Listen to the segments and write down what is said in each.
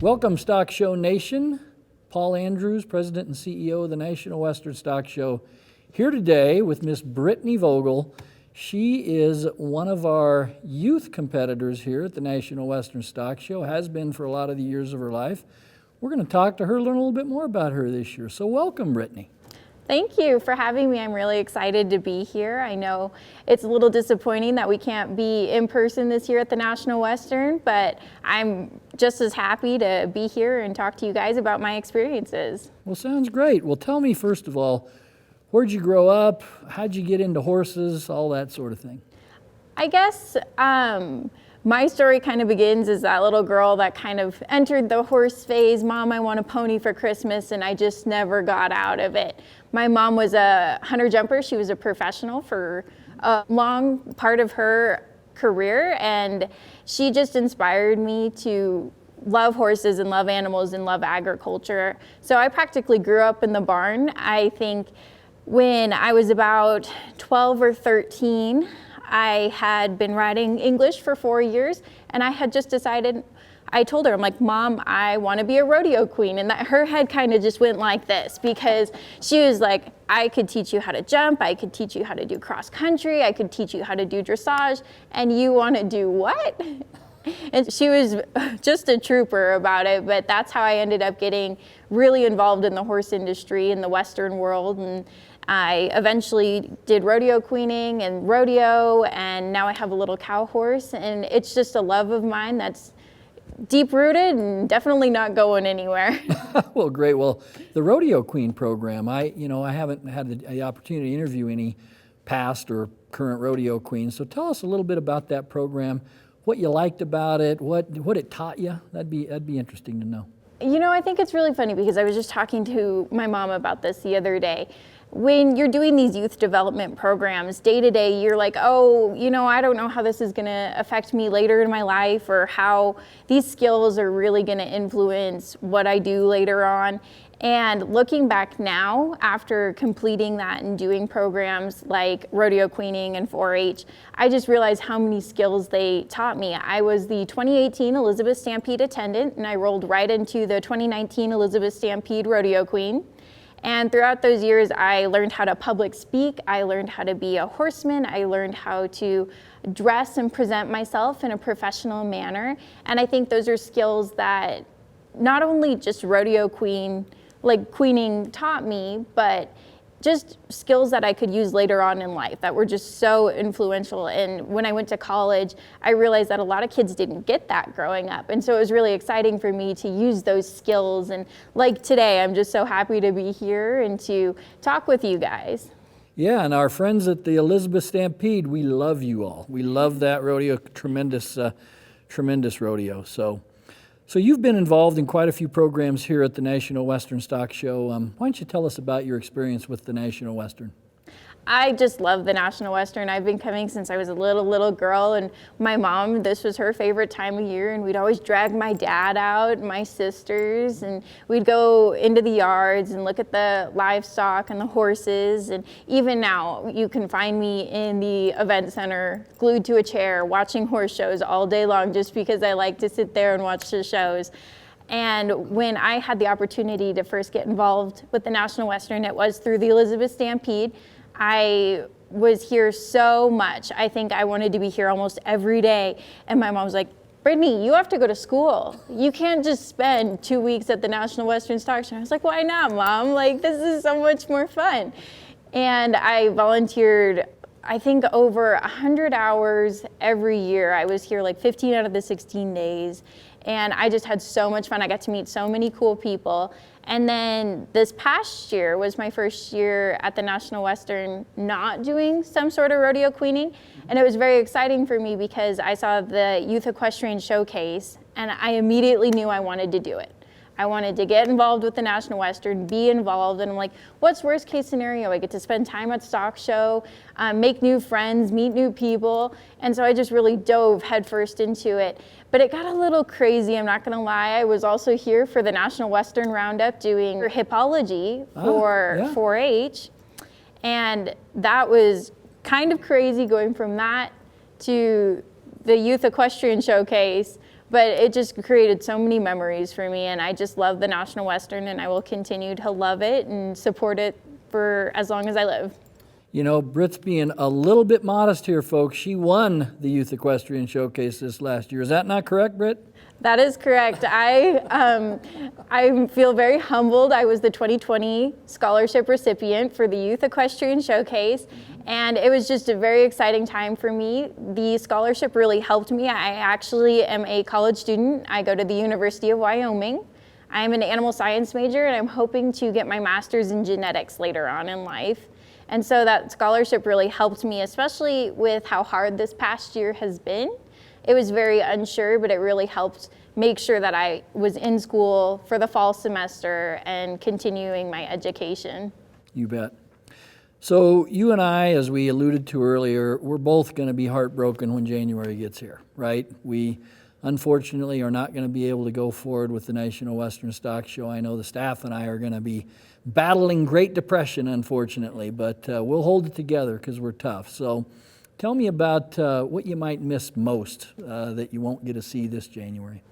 Welcome, Stock Show Nation. Paul Andrews, President and CEO of the National Western Stock Show, here today with Miss Brittany Vogel. She is one of our youth competitors here at the National Western Stock Show, has been for a lot of the years of her life. We're going to talk to her, learn a little bit more about her this year. So welcome, Brittany. Thank you for having me. I'm really excited to be here. I know it's a little disappointing that we can't be in person this year at the National Western, but I'm just as happy to be here and talk to you guys about my experiences. Well, sounds great. Well, tell me first of all, where'd you grow up? How'd you get into horses? All that sort of thing. I guess my story kind of begins as that little girl that kind of entered the horse phase. Mom, I want a pony for Christmas, and I just never got out of it. My mom was a hunter jumper. She was a professional for a long part of her career, and she just inspired me to love horses and love animals and love agriculture. So I practically grew up in the barn. I think when I was about 12 or 13, I had been writing English for 4 years, and I had just decided, I told her, I'm like, Mom, I want to be a rodeo queen. And that her head kind of just went like this, because she was like, I could teach you how to jump, I could teach you how to do cross country, I could teach you how to do dressage, and you want to do what? And she was just a trooper about it, but that's how I ended up getting really involved in the horse industry in the Western world. And I eventually did rodeo queening and rodeo, and now I have a little cow horse, and it's just a love of mine that's deep-rooted and definitely not going anywhere. Well, great. Well, the Rodeo Queen program, I haven't had the opportunity to interview any past or current rodeo queens, so tell us a little bit about that program, what you liked about it, what it taught you. That'd be interesting to know. You know, I think it's really funny because I was just talking to my mom about this the other day. When you're doing these youth development programs, day to day, you're like, oh, I don't know how this is going to affect me later in my life, or how these skills are really going to influence what I do later on. And looking back now, after completing that and doing programs like rodeo queening and 4-H, I just realized how many skills they taught me. I was the 2018 Elizabeth Stampede attendant, and I rolled right into the 2019 Elizabeth Stampede rodeo queen. And throughout those years, I learned how to public speak, I learned how to be a horseman, I learned how to dress and present myself in a professional manner. And I think those are skills that not only just rodeo queening taught me, but just skills that I could use later on in life that were just so influential. And when I went to college, I realized that a lot of kids didn't get that growing up. And so it was really exciting for me to use those skills. And like today, I'm just so happy to be here and to talk with you guys. Yeah, and our friends at the Elizabeth Stampede, we love you all. We love that rodeo, tremendous rodeo. So you've been involved in quite a few programs here at the National Western Stock Show. Why don't you tell us about your experience with the National Western? I just love the National Western. I've been coming since I was a little girl, and my mom, this was her favorite time of year, and we'd always drag my dad out, and my sisters, and we'd go into the yards and look at the livestock and the horses. And even now, you can find me in the event center, glued to a chair, watching horse shows all day long, just because I like to sit there and watch the shows. And when I had the opportunity to first get involved with the National Western, it was through the Elizabeth Stampede. I was here so much. I think I wanted to be here almost every day. And my mom was like, Brittany, you have to go to school. You can't just spend 2 weeks at the National Western Stock Show. I was like, why not, Mom? Like, this is so much more fun. And I volunteered, I think, over 100 hours every year. I was here like 15 out of the 16 days. And I just had so much fun. I got to meet so many cool people. And then this past year was my first year at the National Western not doing some sort of rodeo queening. And it was very exciting for me because I saw the Youth Equestrian Showcase, and I immediately knew I wanted to do it. I wanted to get involved with the National Western, be involved, and I'm like, what's worst case scenario? I get to spend time at stock show, make new friends, meet new people, and so I just really dove headfirst into it. But it got a little crazy, I'm not gonna lie. I was also here for the National Western Roundup doing hippology for 4-H, and that was kind of crazy going from that to the Youth Equestrian Showcase. but it just created so many memories for me, and I just love the National Western, and I will continue to love it and support it for as long as I live. You know, Britt's being a little bit modest here, folks. She won the Youth Equestrian Showcase this last year. Is that not correct, Britt? That is correct. I feel very humbled. I was the 2020 scholarship recipient for the Youth Equestrian Showcase, and it was just a very exciting time for me. The scholarship really helped me. I actually am a college student. I go to the University of Wyoming. I'm an animal science major, and I'm hoping to get my master's in genetics later on in life. And so that scholarship really helped me, especially with how hard this past year has been. It was very unsure, but it really helped make sure that I was in school for the fall semester and continuing my education. You bet. So you and I, as we alluded to earlier, we're both going to be heartbroken when January gets here, right? We unfortunately are not going to be able to go forward with the National Western Stock Show. I know the staff and I are going to be battling Great Depression, unfortunately, but we'll hold it together because we're tough. So tell me about what you might miss most that you won't get to see this January.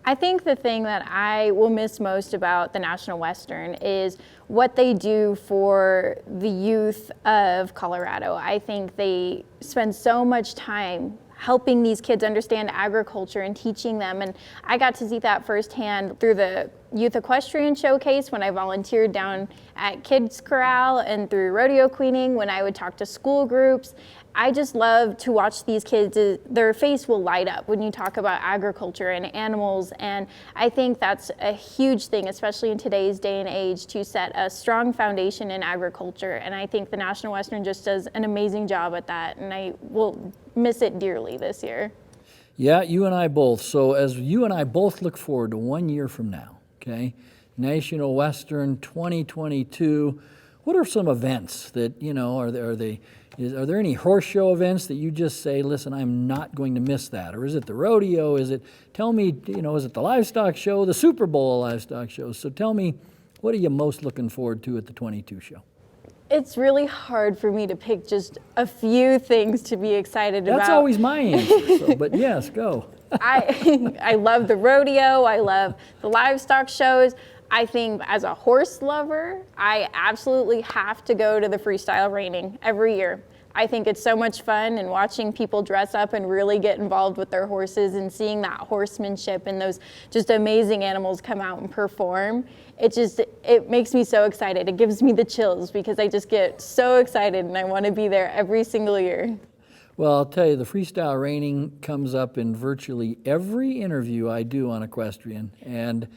I think the thing that I will miss most about the National Western is what they do for the youth of Colorado. I think they spend so much time helping these kids understand agriculture and teaching them. And I got to see that firsthand through the Youth Equestrian Showcase when I volunteered down at Kids Corral, and through rodeo queening when I would talk to school groups. I just love to watch these kids. Their face will light up when you talk about agriculture and animals, and I think that's a huge thing, especially in today's day and age, to set a strong foundation in agriculture. And I think the National Western just does an amazing job at that, and I will miss it dearly this year. Yeah, you and I both. So as you and I both look forward to 1 year from now, okay, National Western 2022, what are some events that, you know, are there any horse show events that you just say, listen, I'm not going to miss that? Or is it the rodeo? Tell me, you know, is it the livestock show, the Super Bowl livestock show? So tell me, what are you most looking forward to at the 22 show? It's really hard for me to pick just a few things to be excited about. That's always my answer, so, but yes, go. I love the rodeo. I love the livestock shows. I think as a horse lover, I absolutely have to go to the freestyle reining every year. I think it's so much fun, and watching people dress up and really get involved with their horses and seeing that horsemanship and those just amazing animals come out and perform. It makes me so excited. It gives me the chills because I just get so excited and I want to be there every single year. Well, I'll tell you, the freestyle reining comes up in virtually every interview I do on Equestrian, and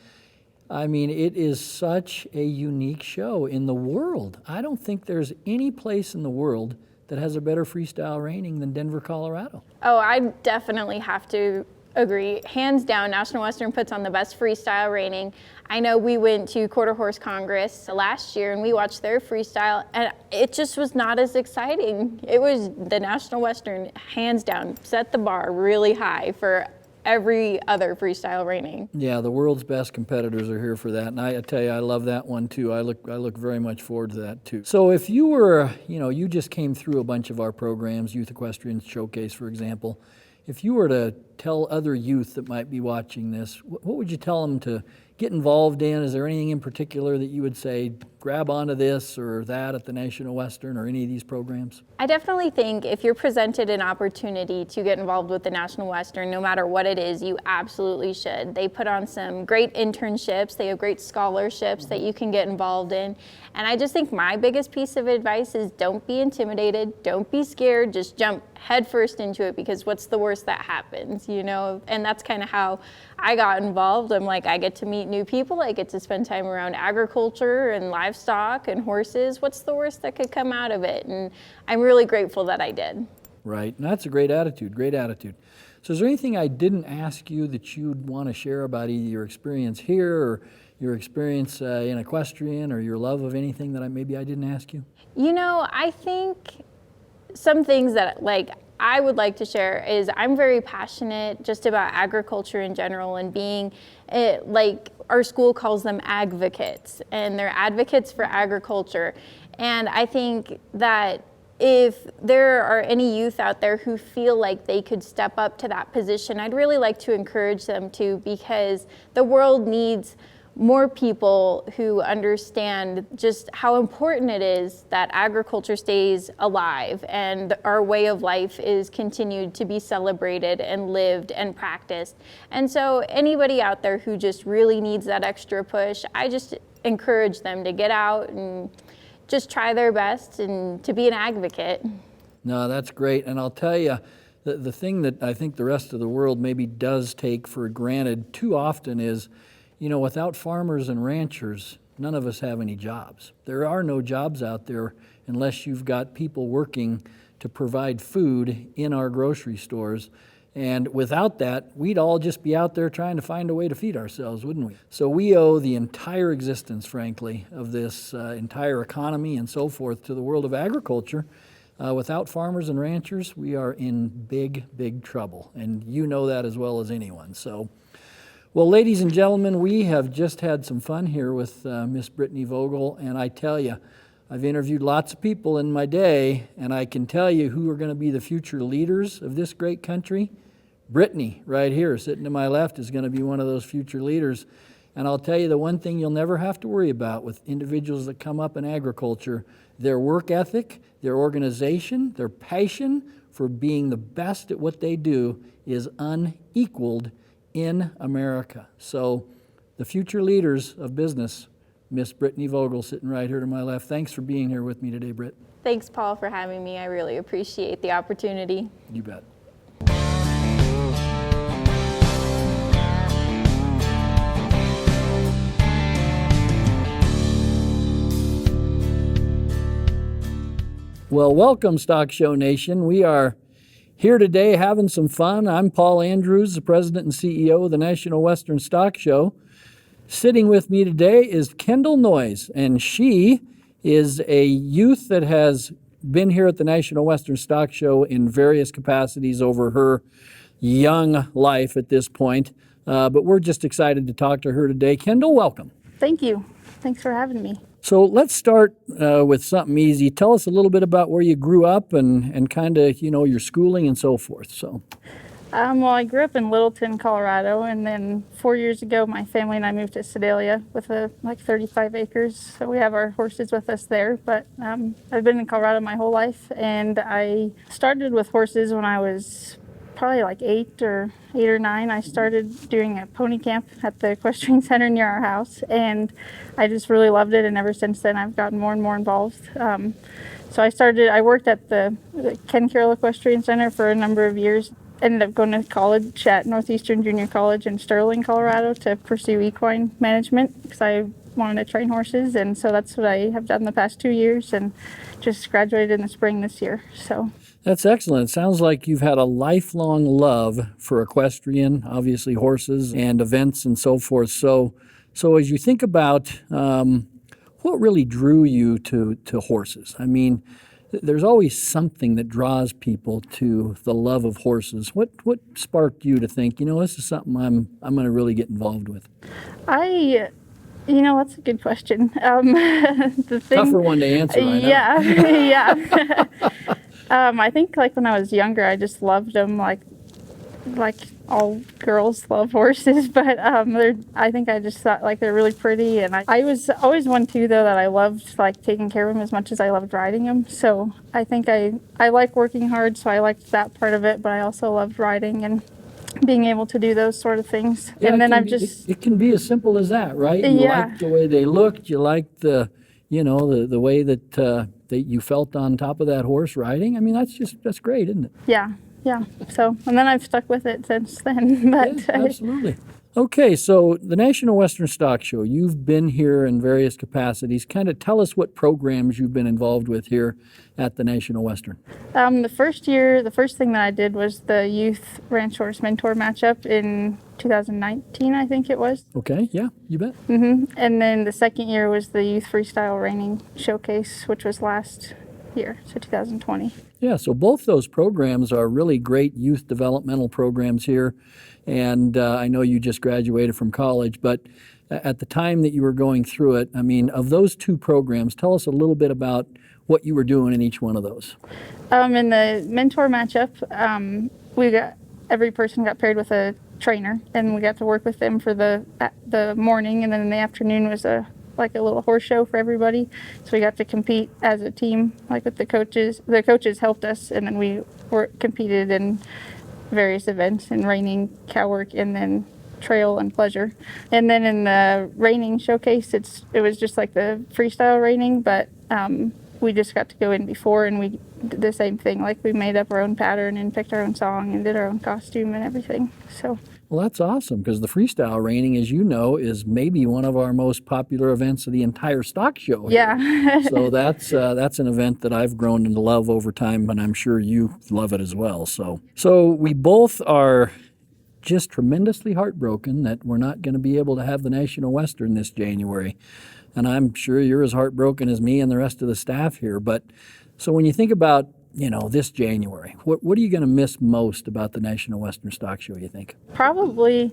I mean, it is such a unique show in the world. I don't think there's any place in the world that has a better freestyle reining than Denver, Colorado. Oh, I definitely have to agree. Hands down, National Western puts on the best freestyle reining. I know we went to Quarter Horse Congress last year and we watched their freestyle, and it just was not as exciting. It was the National Western, hands down, set the bar really high for every other freestyle reining. Yeah, the world's best competitors are here for that, and I tell you, I love that one too. I look very much forward to that too. So if you were, you just came through a bunch of our programs, Youth Equestrian Showcase, for example. If you were to tell other youth that might be watching this, what would you tell them to get involved in? Is there anything in particular that you would say, grab onto this or that at the National Western or any of these programs? I definitely think if you're presented an opportunity to get involved with the National Western, no matter what it is, you absolutely should. They put on some great internships. They have great scholarships that you can get involved in. And I just think my biggest piece of advice is don't be intimidated, don't be scared, just jump headfirst into it, because what's the worst that happens, And that's kind of how I got involved. I'm like, I get to meet new people, I get to spend time around agriculture and livestock and horses. What's the worst that could come out of it? And I'm really grateful that I did. Right, and that's a great attitude, great attitude. So is there anything I didn't ask you that you'd want to share about either your experience here or your experience in Equestrian or your love of anything that maybe I didn't ask you? I think some things that I would like to share is I'm very passionate just about agriculture in general and being our school calls them advocates, and they're advocates for agriculture. And I think that if there are any youth out there who feel like they could step up to that position, I'd really like to encourage them to, because the world needs more people who understand just how important it is that agriculture stays alive and our way of life is continued to be celebrated and lived and practiced. And so anybody out there who just really needs that extra push, I just encourage them to get out and just try their best and to be an advocate. No, that's great. And I'll tell you, the thing that I think the rest of the world maybe does take for granted too often is, without farmers and ranchers, none of us have any jobs. There are no jobs out there unless you've got people working to provide food in our grocery stores. And without that, we'd all just be out there trying to find a way to feed ourselves, wouldn't we? So we owe the entire existence, frankly, of this entire economy and so forth to the world of agriculture. Without farmers and ranchers, we are in big, big trouble. And you know that as well as anyone. So, well, ladies and gentlemen, we have just had some fun here with Miss Brittany Vogel. And I tell you, I've interviewed lots of people in my day, and I can tell you who are going to be the future leaders of this great country. Brittany, right here, sitting to my left, is going to be one of those future leaders. And I'll tell you the one thing you'll never have to worry about with individuals that come up in agriculture, their work ethic, their organization, their passion for being the best at what they do is unequaled in America. So the future leaders of business, Miss Brittany Vogel, sitting right here to my left. Thanks for being here with me today, Britt. Thanks, Paul, for having me. I really appreciate the opportunity. You bet. Well, welcome, Stock Show Nation. We are here today having some fun. I'm Paul Andrews, the president and CEO of the National Western Stock Show. Sitting with me today is Kendall Noyes, and she is a youth that has been here at the National Western Stock Show in various capacities over her young life at this point. But we're just excited to talk to her today. Kendall, welcome. Thank you. Thanks for having me. So let's start with something easy. Tell us a little bit about where you grew up and kind of, your schooling and so forth. So, Well, I grew up in Littleton, Colorado, and then 4 years ago, my family and I moved to Sedalia with like 35 acres. So we have our horses with us there. But I've been in Colorado my whole life, and I started with horses when I was probably like eight or nine. I started doing a pony camp at the Equestrian Center near our house, and I just really loved it. And ever since then, I've gotten more and more involved. So I worked at the Ken Carroll Equestrian Center for a number of years. Ended up going to college at Northeastern Junior College in Sterling, Colorado to pursue equine management because I wanted to train horses. And so that's what I have done the past 2 years and just graduated in the spring this year. So that's excellent. It sounds like you've had a lifelong love for equestrian, obviously horses and events and so forth. So as you think about what really drew you to horses, I mean, there's always something that draws people to the love of horses. What sparked you to think, this is something I'm going to really get involved with? That's a good question. Tougher one to answer, I know. Yeah, yeah. I think like when I was younger, I just loved them like all girls love horses, but I think I just thought like they're really pretty, and I was always one too though that I loved like taking care of them as much as I loved riding them. So I think I like working hard, so I liked that part of it, but I also loved riding and being able to do those sort of things. Yeah, and then it can be as simple as that, right? You liked the way they looked, you liked the way that you felt on top of that horse riding. I mean, that's great, isn't it? Yeah. So, and then I've stuck with it since then. But yeah, absolutely. Okay, so the National Western Stock Show, you've been here in various capacities. Kind of tell us what programs you've been involved with here at the National Western. The first thing that I did was the Youth Ranch Horse Mentor matchup in 2019, I think it was. Okay, yeah, you bet. And then the second year was the Youth Freestyle Reining Showcase, which was last year, so 2020. Yeah, so both those programs are really great youth developmental programs here. And I know you just graduated from college, but at the time that you were going through it, I mean, of those two programs, tell us a little bit about what you were doing in each one of those. In the mentor matchup, every person got paired with a trainer, and we got to work with them for the morning, and then in the afternoon was a little horse show for everybody. So we got to compete as a team, like with the coaches. The coaches helped us, and then we competed in various events in reining, cow work, and then trail and pleasure. And then in the reining showcase, it was just like the freestyle reining, but we just got to go in before, and we did the same thing. Like, we made up our own pattern and picked our own song and did our own costume and everything. So. Well, that's awesome, because the freestyle reining, as you know, is maybe one of our most popular events of the entire stock show here. Yeah. So that's an event that I've grown to love over time, and I'm sure you love it as well. So we both are just tremendously heartbroken that we're not going to be able to have the National Western this January. And I'm sure you're as heartbroken as me and the rest of the staff here. But so when you think about, this January, what are you going to miss most about the National Western Stock Show, you think? Probably,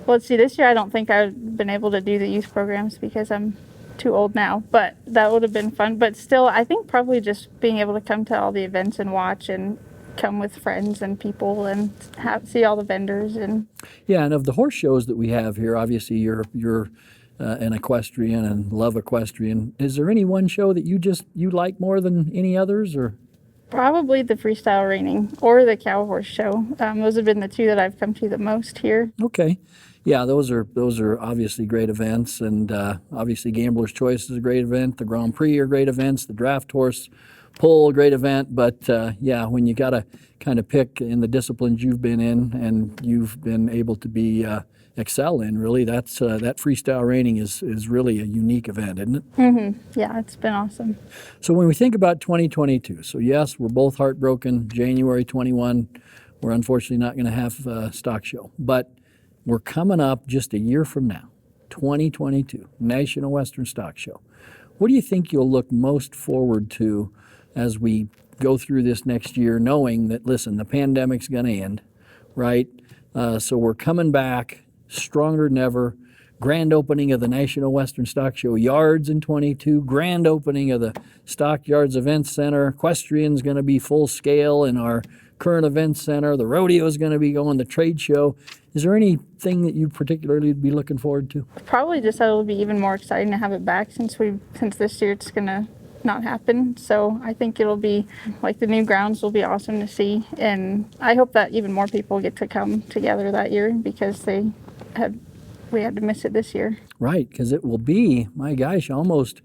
well, let's see, this year I don't think I've been able to do the youth programs because I'm too old now, but that would have been fun. But still, I think probably just being able to come to all the events and watch and come with friends and people and see all the vendors. And yeah, and of the horse shows that we have here, obviously you're an equestrian and love equestrian. Is there any one show that you like more than any others, or? Probably the freestyle reining or the cow horse show. Those have been the two that I've come to the most here. Okay. Yeah, those are obviously great events, and obviously Gambler's Choice is a great event. The Grand Prix are great events. The draft horse pull, a great event. But yeah, when you got to kind of pick in the disciplines you've been in and you've been able to be excel in, really, that freestyle reining is really a unique event, isn't it? Mm-hmm. Yeah, it's been awesome. So when we think about 2022, so yes, we're both heartbroken. January 21, we're unfortunately not going to have a stock show, but we're coming up just a year from now, 2022, National Western Stock Show. What do you think you'll look most forward to as we go through this next year, knowing that, listen, the pandemic's going to end, right? So we're coming back stronger than ever. Grand opening of the National Western Stock Show Yards in 22, grand opening of the Stock Yards Event Center. Equestrian's going to be full scale in our current event center. The rodeo is going to be going, the trade show. Is there anything that you particularly be looking forward to? Probably just that it'll be even more exciting to have it back since this year it's going to not happen. So I think it'll be like the new grounds will be awesome to see, and I hope that even more people get to come together that year because we had to miss it this year. Right, because it will be, my gosh, almost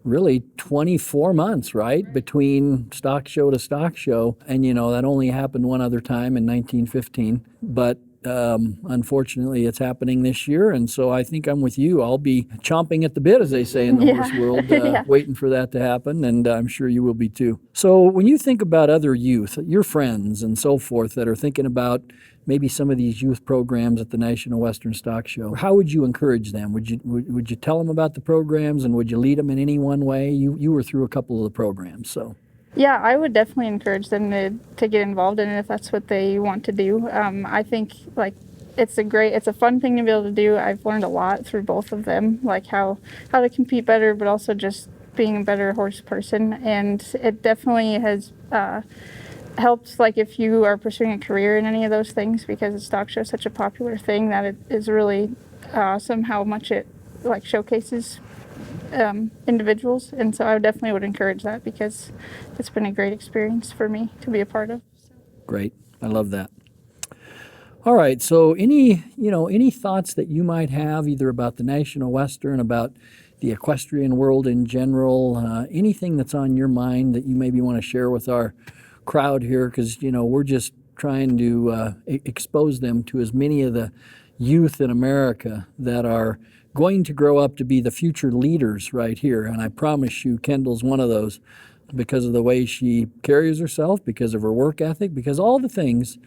really 24 months, right, between stock show to stock show. And, that only happened one other time in 1915. But unfortunately, it's happening this year. And so I think I'm with you. I'll be chomping at the bit, as they say in the horse world, Yeah. waiting for that to happen. And I'm sure you will be too. So when you think about other youth, your friends and so forth that are thinking about maybe some of these youth programs at the National Western Stock Show, how would you encourage them? Would you tell them about the programs, and would you lead them in any one way? You were through a couple of the programs, so. Yeah, I would definitely encourage them to get involved in it if that's what they want to do. I think it's a fun thing to be able to do. I've learned a lot through both of them, like how to compete better, but also just being a better horse person. And it definitely has helps, like if you are pursuing a career in any of those things, because the stock show is such a popular thing that it is really awesome how much it showcases individuals. And so I definitely would encourage that because it's been a great experience for me to be a part of. Great. I love that. All right. So any thoughts that you might have either about the National Western, about the equestrian world in general, anything that's on your mind that you maybe want to share with our crowd here, because we're just trying to expose them to as many of the youth in America that are going to grow up to be the future leaders right here. And I promise you, Kendall's one of those, because of the way she carries herself, because of her work ethic, because all the things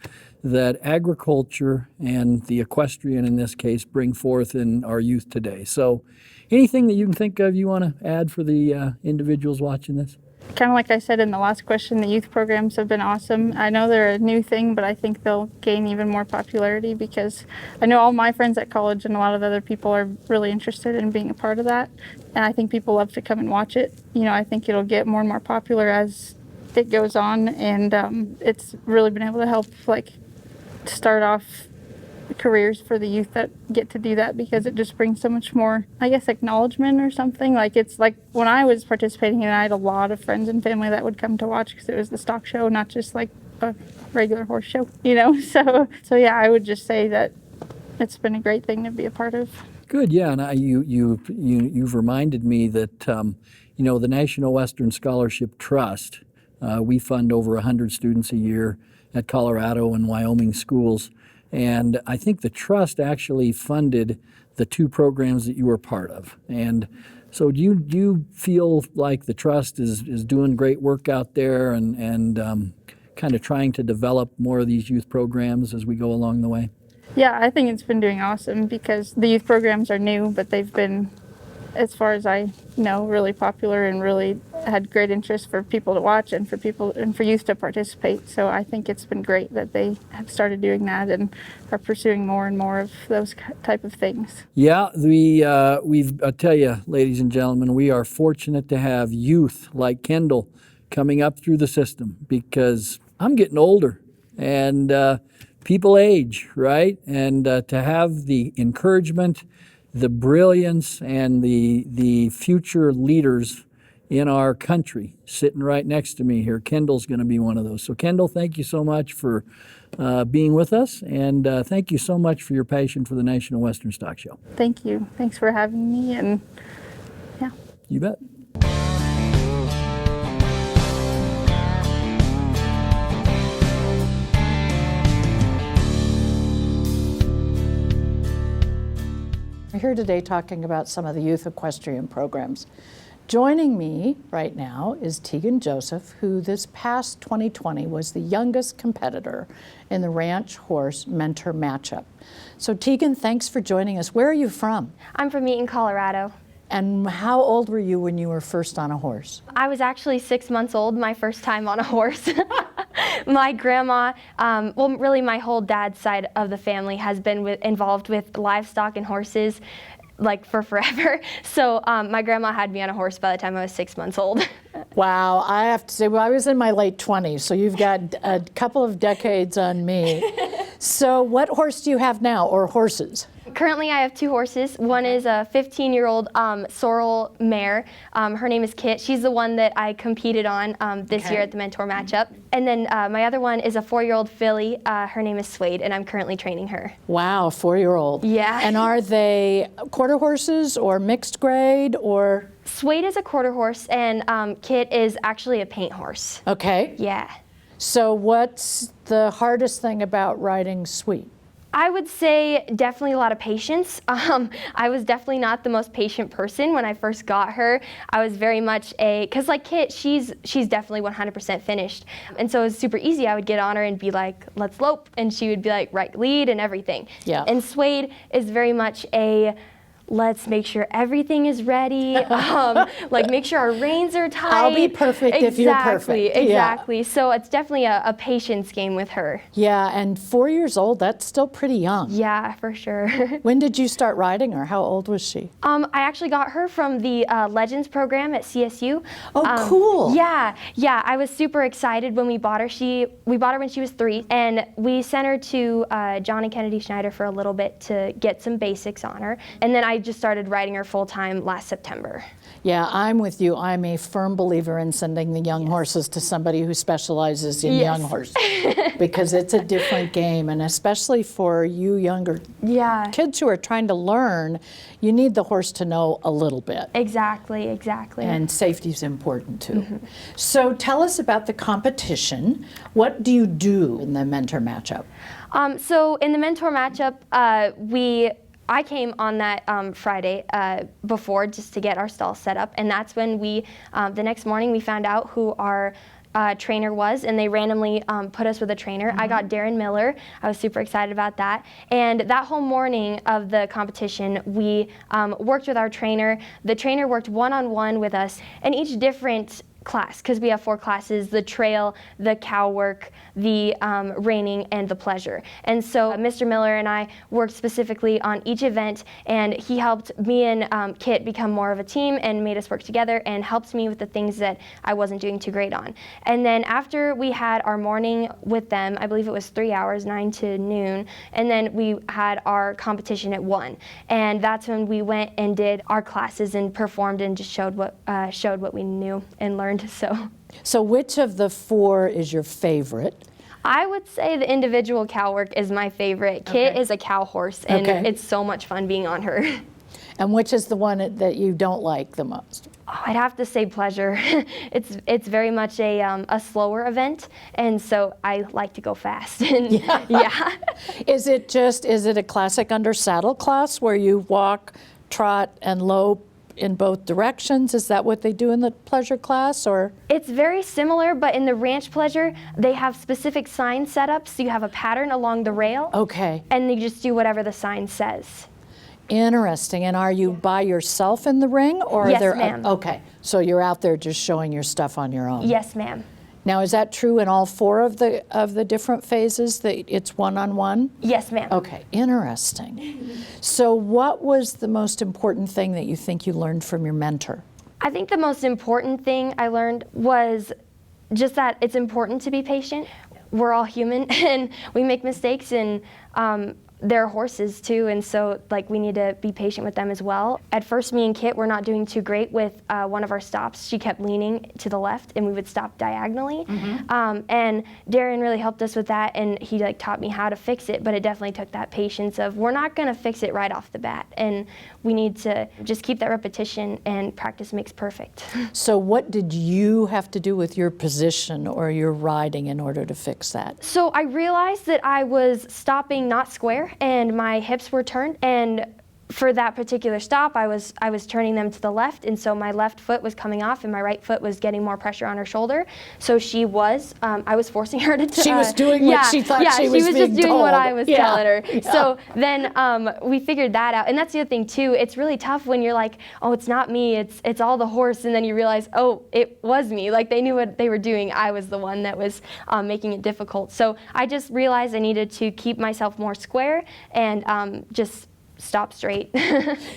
that agriculture and the equestrian in this case bring forth in our youth today. So anything that you can think of you want to add for the individuals watching this? Kind of like I said in the last question, the youth programs have been awesome. I know they're a new thing, but I think they'll gain even more popularity because I know all my friends at college and a lot of other people are really interested in being a part of that. And I think people love to come and watch it. You know, I think it'll get more and more popular as it goes on, and it's really been able to help like start off careers for the youth that get to do that, because it just brings so much more, I guess, acknowledgement or something. Like, it's like when I was participating in it, I had a lot of friends and family that would come to watch because it was the stock show, not just like a regular horse show, you know. So yeah, I would just say that it's been a great thing to be a part of. Good, yeah, and you've reminded me that the National Western Scholarship Trust, we fund over 100 students a year at Colorado and Wyoming schools, and I think the trust actually funded the 2 programs that you were part of. And so do you feel like the trust is doing great work out there and kind of trying to develop more of these youth programs as we go along the way? Yeah, I think it's been doing awesome because the youth programs are new, but they've been, as far as I know, really popular and really had great interest for people to watch and for people and for youth to participate. So I think it's been great that they have started doing that and are pursuing more and more of those type of things. Yeah, I tell you, ladies and gentlemen, we are fortunate to have youth like Kendall coming up through the system, because I'm getting older and people age, right? And to have the encouragement, the brilliance, and the future leaders in our country sitting right next to me here, Kendall's going to be one of those. So Kendall, thank you so much for being with us, and thank you so much for your passion for the National Western Stock Show. Thank you. Thanks for having me, and yeah. You bet. We're here today talking about some of the youth equestrian programs. Joining me right now is Tegan Joseph, who this past 2020 was the youngest competitor in the Ranch Horse Mentor Matchup. So Tegan, thanks for joining us. Where are you from? I'm from Eaton, Colorado. And how old were you when you were first on a horse? I was actually 6 months old my first time on a horse. My grandma, really my whole dad's side of the family has been involved with livestock and horses like for forever. So my grandma had me on a horse by the time I was 6 months old. Wow, I have to say, well, I was in my late 20s, so you've got a couple of decades on me. So what horse do you have now, or horses? Currently, I have 2 horses. One is a 15-year-old sorrel mare. Her name is Kit. She's the one that I competed on this year at the Mentor Matchup. And then my other one is a 4-year-old filly. Her name is Suede, and I'm currently training her. Wow, 4-year-old. Yeah. And are they quarter horses or mixed grade or? Suede is a quarter horse, and Kit is actually a paint horse. Okay. Yeah. So what's the hardest thing about riding Sweet? I would say definitely a lot of patience. I was definitely not the most patient person when I first got her. I was very much because like Kit, she's definitely 100% finished. And so it was super easy. I would get on her and be like, let's lope. And she would be like, right lead and everything. Yeah. And Suede is very much let's make sure everything is ready. Like make sure our reins are tight. I'll be perfect if you're perfect. Exactly. Yeah. So it's definitely a patience game with her. Yeah, and 4 years old, that's still pretty young. Yeah, for sure. When did you start riding her? How old was she? I actually got her from the Legends program at CSU. Oh, cool. Yeah. I was super excited when we bought her. We bought her when she was 3, and we sent her to John and Kennedy Schneider for a little bit to get some basics on her. And then I just started riding her full time last September. Yeah, I'm with you. I'm a firm believer in sending the young horses to somebody who specializes in young horses, because it's a different game, and especially for you younger kids who are trying to learn, you need the horse to know a little bit. Exactly. And safety is important too. Mm-hmm. So tell us about the competition. What do you do in the Mentor Matchup? So in the Mentor Matchup, I came on that Friday before just to get our stall set up, and that's when the next morning we found out who our trainer was, and they randomly put us with a trainer. Mm-hmm. I got Darren Miller. I was super excited about that. And that whole morning of the competition, we worked with our trainer. The trainer worked one-on-one with us, and each different class, because we have 4 classes: the trail, the cow work, the reining, and the pleasure. And so Mr. Miller and I worked specifically on each event, and he helped me and Kit become more of a team and made us work together and helped me with the things that I wasn't doing too great on. And then after we had our morning with them, I believe it was 3 hours, 9 to noon, and then we had our competition at 1. And that's when we went and did our classes and performed and just showed what we knew and learned. So which of the 4 is your favorite? I would say the individual cow work is my favorite. Kit Okay. is a cow horse, and Okay. it's so much fun being on her. And which is the one that you don't like the most? Oh, I'd have to say pleasure. It's very much a slower event, and so I like to go fast. And yeah. Is it a classic under saddle class where you walk, trot, and lope in both directions? Is that what they do in the pleasure class, or? It's very similar, but in the ranch pleasure, they have specific signs set up, so you have a pattern along the rail, Okay, and you just do whatever the sign says. interesting. And are you by yourself in the ring, or Yes, are there? ma'am. Okay, so you're out there just showing your stuff on your own. Yes, ma'am. Now, is that true in all 4 of the different phases? That it's one-on-one? Yes, ma'am. Okay, interesting. So what was the most important thing that you think you learned from your mentor? I think the most important thing I learned was just that it's important to be patient. We're all human and we make mistakes, and they're horses too, and so like we need to be patient with them as well. At first, me and Kit were not doing too great with one of our stops. She kept leaning to the left, and we would stop diagonally. And Darren really helped us with that, and he like taught me how to fix it. But it definitely took that patience of we're not going to fix it right off the bat, and we need to just keep that repetition, and practice makes perfect. So what did you have to do with your position or your riding in order to fix that? So I realized that I was stopping not square, and my hips were turned, and for that particular stop, I was turning them to the left, and so my left foot was coming off, and my right foot was getting more pressure on her shoulder. So I was forcing her to. She was doing what she thought she was being just doing told. what I was Yeah. telling her. Yeah. So then we figured that out, and that's the other thing too. It's really tough when you're like, oh, it's not me, it's all the horse, and then you realize, oh, it was me. Like they knew what they were doing. I was the one that was making it difficult. So I just realized I needed to keep myself more square and just stop straight.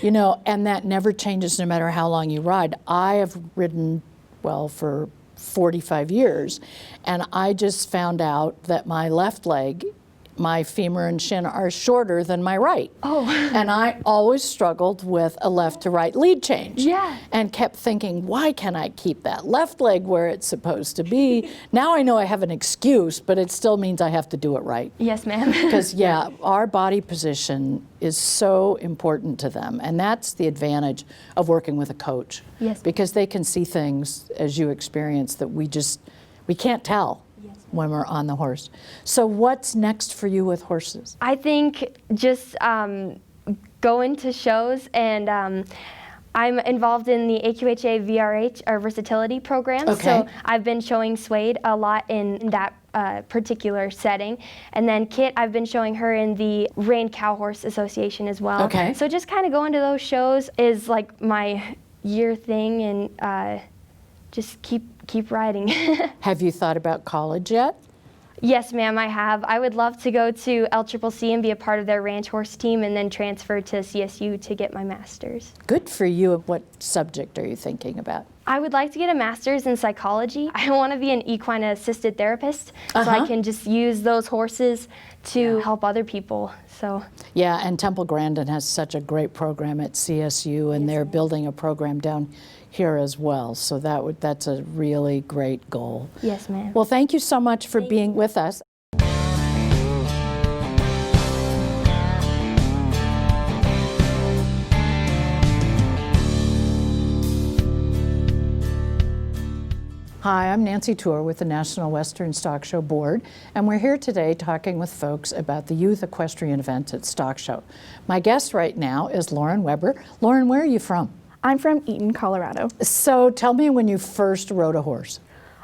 You know, and that never changes no matter how long you ride. I have ridden, well, for 45 years, and I just found out that my left leg, my femur and shin are shorter than my right. Oh. And I always struggled with a left to right lead change. Yeah. And kept thinking, why can't I keep that left leg where it's supposed to be? Now I know I have an excuse, but it still means I have to do it right. Yes, ma'am. Because, yeah, our body position is so important to them. And that's the advantage of working with a coach. Yes. Because they can see things, as you experience, that we can't tell when we're on the horse. So what's next for you with horses? I think just going to shows, and I'm involved in the AQHA VRH, or versatility program. Okay. So I've been showing Suede a lot in that particular setting. And then Kit, I've been showing her in the Rein Cow Horse Association as well. Okay. So just kind of going to those shows is like my year thing, and just keep riding. Have you thought about college yet? Yes, ma'am, I have. I would love to go to LCCC and be a part of their ranch horse team, and then transfer to CSU to get my master's. Good for you. What subject are you thinking about? I would like to get a master's in psychology. I want to be an equine assisted therapist, so I can just use those horses to help other people. So. Yeah, and Temple Grandin has such a great program at CSU, and they're building a program down here as well. So that's a really great goal. Yes, ma'am. Well, thank you so much for being with us. Hi, I'm Nancy Tour with the National Western Stock Show Board, and we're here today talking with folks about the Youth Equestrian event at Stock Show. My guest right now is Lauren Weber. Lauren, where are you from? I'm from Eaton, Colorado. So tell me when you first rode a horse.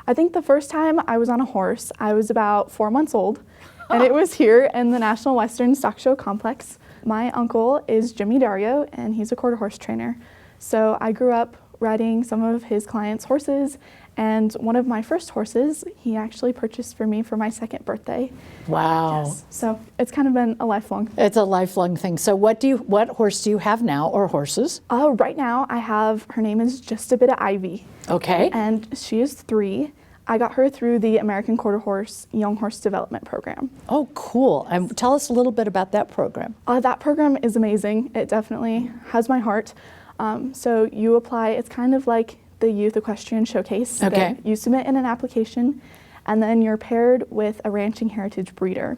I think the first time I was on a horse, I was about 4 months old, and it was here in the National Western Stock Show complex. My uncle is Jimmy Dario, and he's a quarter horse trainer. So I grew up riding some of his clients' horses, and one of my first horses he actually purchased for me for my 2nd birthday. Wow. Yes. So it's kind of been a lifelong thing. It's a lifelong thing. So what horse do you have now, or horses? Right now I have, her name is Just a Bit of Ivy. Okay. And she is 3. I got her through the American Quarter Horse Young Horse Development Program. Oh, cool. And tell us a little bit about that program. That program is amazing. It definitely has my heart. So you apply, it's kind of like the Youth Equestrian Showcase. Okay. That you submit in an application, and then you're paired with a ranching heritage breeder.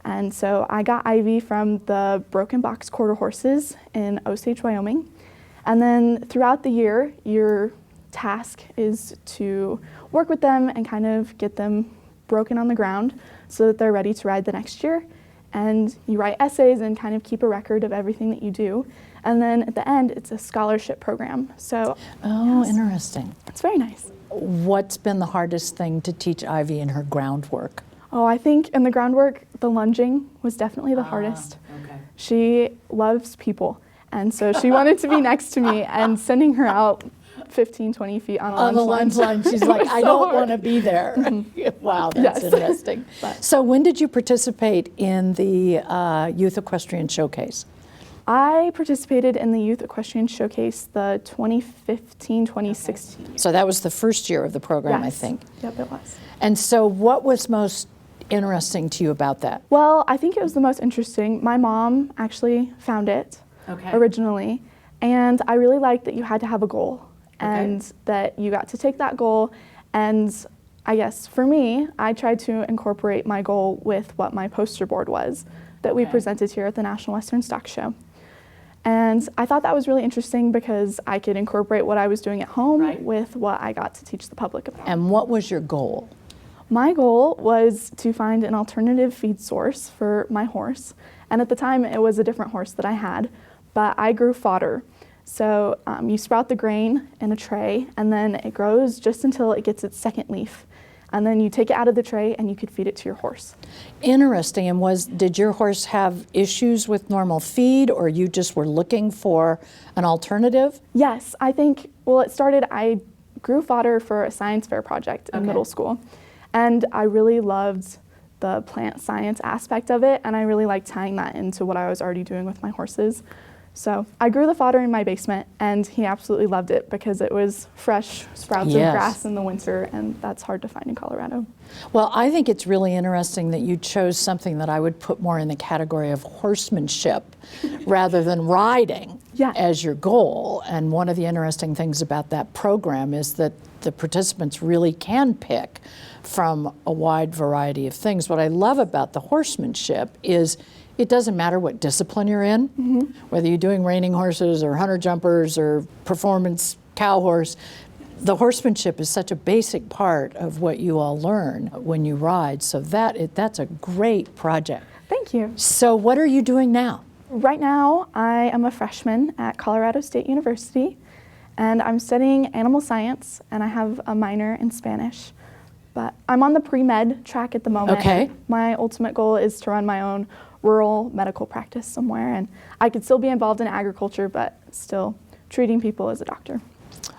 And so I got Ivy from the Broken Box Quarter Horses in Osage, Wyoming. And then throughout the year, your task is to work with them and kind of get them broken on the ground so that they're ready to ride the next year. And you write essays and kind of keep a record of everything that you do. And then at the end, it's a scholarship program. So, Oh, yes, interesting. it's very nice. What's been the hardest thing to teach Ivy in her groundwork? Oh, I think in the groundwork, the lunging was definitely the hardest. Okay. She loves people. And so she wanted to be next to me, and sending her out 15, 20 feet on a On the lunge line, she's like, I don't want to be there. Wow, that's Yes. interesting. So when did you participate in the Youth Equestrian Showcase? I participated in the Youth Equestrian Showcase the 2015-2016. So that was the first year of the program, I Yes. think. Yep, it was. And so what was most interesting to you about that? Well, I think it was the most interesting. My mom actually found it originally, and I really liked that you had to have a goal, and that you got to take that goal. And I guess for me, I tried to incorporate my goal with what my poster board was that we presented here at the National Western Stock Show. And I thought that was really interesting because I could incorporate what I was doing at home with what I got to teach the public about. And what was your goal? My goal was to find an alternative feed source for my horse. And at the time, it was a different horse that I had, but I grew fodder. So you sprout the grain in a tray, and then it grows just until it gets its 2nd leaf. And then you take it out of the tray and you could feed it to your horse. Interesting. And did your horse have issues with normal feed, or you just were looking for an alternative? Yes, I think, well, it started, I grew fodder for a science fair project in middle school. And I really loved the plant science aspect of it, and I really liked tying that into what I was already doing with my horses. So I grew the fodder in my basement, and he absolutely loved it because it was fresh sprouts of grass in the winter, and that's hard to find in Colorado. Well, I think it's really interesting that you chose something that I would put more in the category of horsemanship rather than riding as your goal. And one of the interesting things about that program is that the participants really can pick from a wide variety of things. What I love about the horsemanship is it doesn't matter what discipline you're in, whether you're doing reining horses or hunter jumpers or performance cow horse. The horsemanship is such a basic part of what you all learn when you ride. So that's a great project. Thank you. So what are you doing now? Right now, I am a freshman at Colorado State University, and I'm studying animal science, and I have a minor in Spanish. But I'm on the pre-med track at the moment. Okay. My ultimate goal is to run my own rural medical practice somewhere, and I could still be involved in agriculture, but still treating people as a doctor.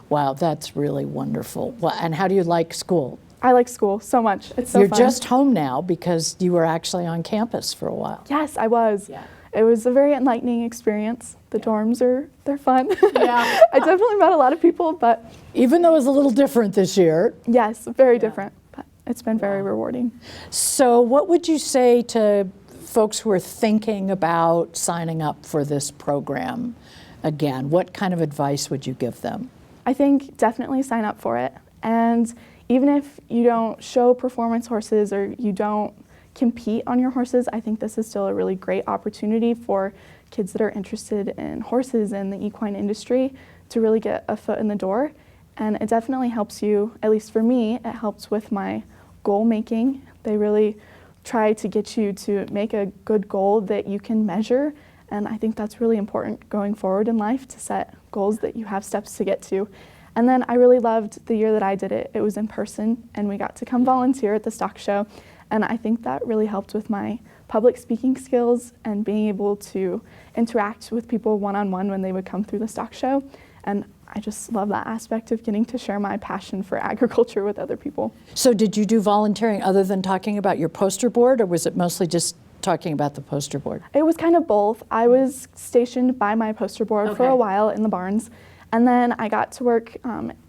Wow, that's really wonderful. Well, and how do you like school? I like school so much. It's so You're fun. just home now because you were actually on campus for a while. Yes, I was. It was a very enlightening experience. The dorms they're fun. I definitely met a lot of people, but even though it was a little different this year. Yes, very different, but it's been very rewarding. So what would you say to folks who are thinking about signing up for this program again? What kind of advice would you give them? I think definitely sign up for it. And even if you don't show performance horses or you don't compete on your horses, I think this is still a really great opportunity for kids that are interested in horses and the equine industry to really get a foot in the door. And it definitely helps you, at least for me, it helps with my goal making. They really try to get you to make a good goal that you can measure. And I think that's really important going forward in life, to set goals that you have steps to get to. And then I really loved the year that I did it. It was in person, and we got to come volunteer at the stock show. And I think that really helped with my public speaking skills and being able to interact with people one-on-one when they would come through the stock show. And I just love that aspect of getting to share my passion for agriculture with other people. So did you do volunteering other than talking about your poster board, or was it mostly just talking about the poster board? It was kind of both. I was stationed by my poster board for Okay. a while in the barns, and then I got to work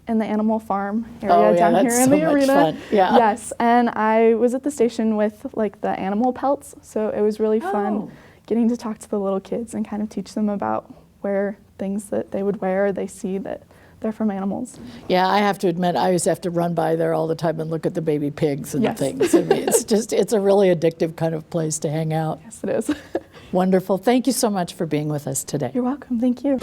in the animal farm area Oh, yeah, down that's here in so the much arena. fun. Yeah. Yes, and I was at the station with like the animal pelts, so it was really Oh. fun getting to talk to the little kids and kind of teach them about where things that they would wear, they see that they're from animals. Yeah, I have to admit, I used to have to run by there all the time and look at the baby pigs and Yes. things. I mean, it's a really addictive kind of place to hang out. Yes, it is. Wonderful. Thank you so much for being with us today. You're welcome. Thank you.